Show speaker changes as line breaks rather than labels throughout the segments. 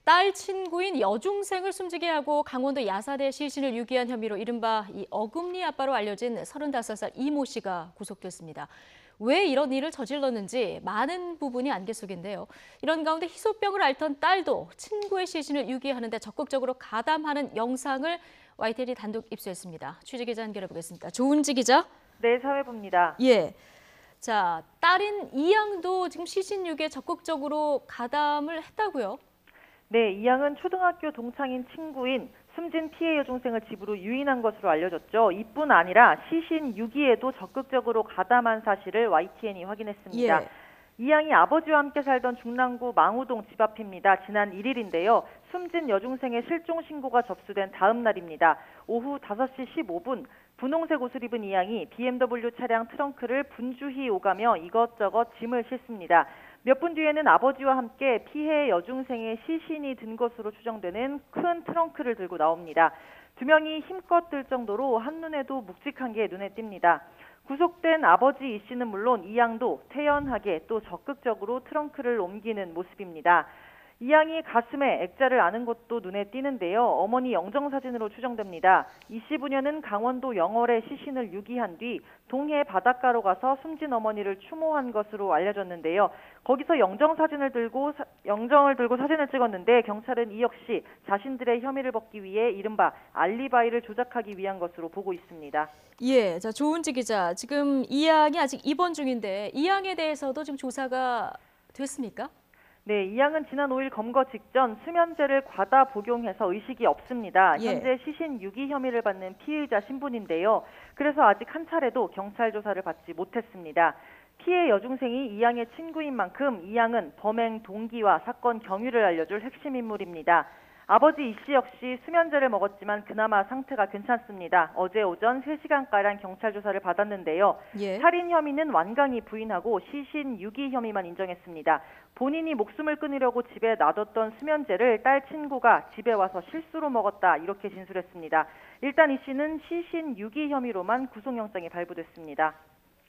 딸 친구인 여중생을 숨지게 하고 강원도 야산에 시신을 유기한 혐의로 이른바 이 어금니 아빠로 알려진 35살 이모 씨가 구속됐습니다. 왜 이런 일을 저질렀는지 많은 부분이 안개 속인데요. 이런 가운데 희소병을 앓던 딸도 친구의 시신을 유기하는 데 적극적으로 가담하는 영상을 YTN이 단독 입수했습니다. 취재기자 연결해보겠습니다. 조은지 기자.
네, 사회부입니다.
예. 자, 딸인 이양도 지금 시신 유기에 적극적으로 가담을 했다고요?
네, 이 양은 초등학교 동창인 친구인 숨진 피해 여중생을 집으로 유인한 것으로 알려졌죠. 이뿐 아니라 시신 유기에도 적극적으로 가담한 사실을 YTN이 확인했습니다.
예.
이 양이 아버지와 함께 살던 중랑구 망우동 집 앞입니다. 지난 1일인데요. 숨진 여중생의 실종 신고가 접수된 다음 날입니다. 오후 5시 15분 분홍색 옷을 입은 이 양이 BMW 차량 트렁크를 분주히 오가며 이것저것 짐을 싣습니다. 몇 분 뒤에는 아버지와 함께 피해 여중생의 시신이 든 것으로 추정되는 큰 트렁크를 들고 나옵니다. 두 명이 힘껏 들 정도로 한눈에도 묵직한 게 눈에 띕니다. 구속된 아버지 이 씨는 물론 이 양도 태연하게 또 적극적으로 트렁크를 옮기는 모습입니다. 이 양이 가슴에 액자를 아는 것도 눈에 띄는데요. 어머니 영정사진으로 추정됩니다. 이 씨 부녀는 강원도 영월에 시신을 유기한 뒤 동해 바닷가로 가서 숨진 어머니를 추모한 것으로 알려졌는데요. 거기서 영정을 들고 사진을 찍었는데 경찰은 이 역시 자신들의 혐의를 벗기 위해 이른바 알리바이를 조작하기 위한 것으로 보고 있습니다.
예, 자, 조은지 기자. 지금 이 양이 아직 입원 중인데 이 양에 대해서도 지금 조사가 됐습니까?
네, 이 양은 지난 5일 검거 직전 수면제를 과다 복용해서 의식이 없습니다.
예.
현재 시신 유기 혐의를 받는 피의자 신분인데요. 그래서 아직 한 차례도 경찰 조사를 받지 못했습니다. 피해 여중생이 이 양의 친구인 만큼 이 양은 범행 동기와 사건 경위를 알려줄 핵심 인물입니다. 아버지 이 씨 역시 수면제를 먹었지만 그나마 상태가 괜찮습니다. 어제 오전 3시간가량 경찰 조사를 받았는데요.
예.
살인 혐의는 완강히 부인하고 시신 유기 혐의만 인정했습니다. 본인이 목숨을 끊으려고 집에 놔뒀던 수면제를 딸 친구가 집에 와서 실수로 먹었다 이렇게 진술했습니다. 일단 이 씨는 시신 유기 혐의로만 구속영장이 발부됐습니다.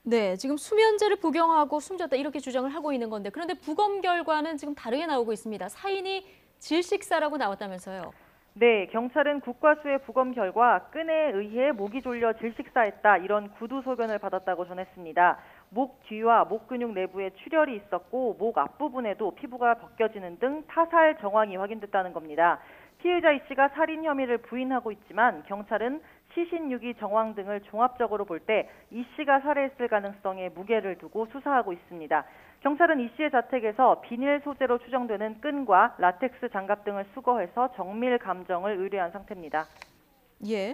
네, 지금 수면제를 복용하고 숨졌다 이렇게 주장을 하고 있는 건데 그런데 부검 결과는 지금 다르게 나오고 있습니다. 사인이 질식사라고 나왔다면서요.
네, 경찰은 국과수의 부검 결과 끈에 의해 목이 졸려 질식사했다 이런 구두 소견을 받았다고 전했습니다. 목 뒤와 목 근육 내부에 출혈이 있었고 목 앞부분에도 피부가 벗겨지는 등 타살 정황이 확인됐다는 겁니다. 피의자 이 씨가 살인 혐의를 부인하고 있지만 경찰은 시신 유기 정황 등을 종합적으로 볼 때 이 씨가 살해했을 가능성에 무게를 두고 수사하고 있습니다. 경찰은 이 씨의 자택에서 비닐 소재로 추정되는 끈과 라텍스 장갑 등을 수거해서 정밀 감정을 의뢰한 상태입니다.
예.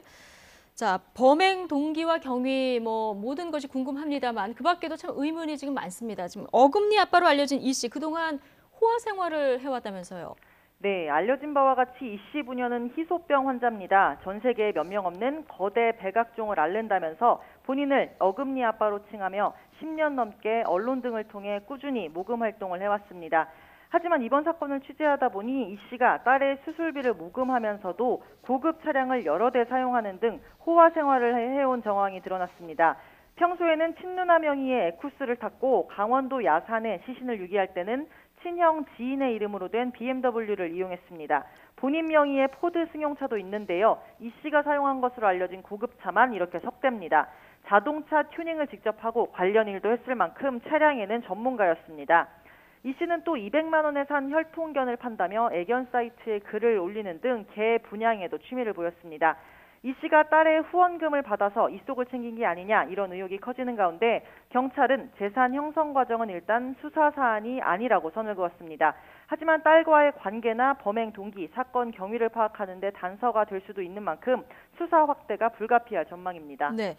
자, 범행 동기와 경위 모든 것이 궁금합니다만 그 밖에도 참 의문이 지금 많습니다. 지금 어금니 아빠로 알려진 이 씨 그동안 호화 생활을 해왔다면서요.
네, 알려진 바와 같이 이 씨 부녀는 희소병 환자입니다. 전 세계에 몇 명 없는 거대 백악종을 앓는다면서 본인을 어금니 아빠로 칭하며 10년 넘게 언론 등을 통해 꾸준히 모금 활동을 해왔습니다. 하지만 이번 사건을 취재하다 보니 이 씨가 딸의 수술비를 모금하면서도 고급 차량을 여러 대 사용하는 등 호화 생활을 해온 정황이 드러났습니다. 평소에는 친누나 명의의 에쿠스를 탔고 강원도 야산에 시신을 유기할 때는 친형 지인의 이름으로 된 BMW를 이용했습니다. 본인 명의의 포드 승용차도 있는데요. 이 씨가 사용한 것으로 알려진 고급차만 이렇게 석대입니다. 자동차 튜닝을 직접 하고 관련 일도 했을 만큼 차량에는 전문가였습니다. 이 씨는 또 200만 원에 산 혈통견을 판다며 애견 사이트에 글을 올리는 등 개 분양에도 취미를 보였습니다. 이 씨가 딸의 후원금을 받아서 입속을 챙긴 게 아니냐 이런 의혹이 커지는 가운데 경찰은 재산 형성 과정은 일단 수사 사안이 아니라고 선을 그었습니다. 하지만 딸과의 관계나 범행 동기, 사건 경위를 파악하는 데 단서가 될 수도 있는 만큼 수사 확대가 불가피할 전망입니다.
네.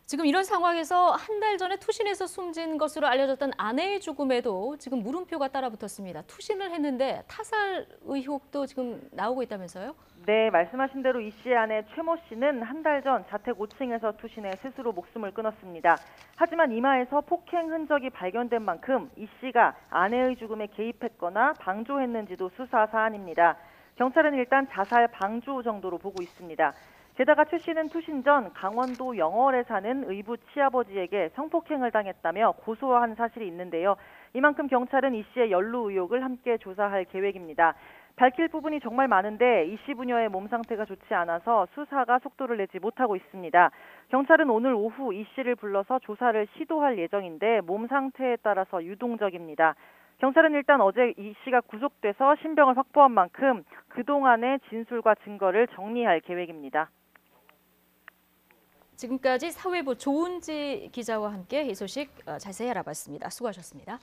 지금 이런 상황에서 한 달 전에 투신해서 숨진 것으로 알려졌던 아내의 죽음에도 지금 물음표가 따라붙었습니다. 투신을 했는데 타살 의혹도 지금 나오고 있다면서요?
네, 말씀하신 대로 이 씨의 아내 최모 씨는 한 달 전 자택 5층에서 투신해 스스로 목숨을 끊었습니다. 하지만 이마에서 폭행 흔적이 발견된 만큼 이 씨가 아내의 죽음에 개입했거나 방조했는지도 수사 사안입니다. 경찰은 일단 자살 방조 정도로 보고 있습니다. 게다가 최 씨는 투신 전 강원도 영월에 사는 의붓 시아버지에게 성폭행을 당했다며 고소한 사실이 있는데요. 이만큼 경찰은 이 씨의 연루 의혹을 함께 조사할 계획입니다. 밝힐 부분이 정말 많은데 이 씨 부녀의 몸 상태가 좋지 않아서 수사가 속도를 내지 못하고 있습니다. 경찰은 오늘 오후 이 씨를 불러서 조사를 시도할 예정인데 몸 상태에 따라서 유동적입니다. 경찰은 일단 어제 이 씨가 구속돼서 신병을 확보한 만큼 그동안의 진술과 증거를 정리할 계획입니다.
지금까지 사회부 조은지 기자와 함께 이 소식 자세히 알아봤습니다. 수고하셨습니다.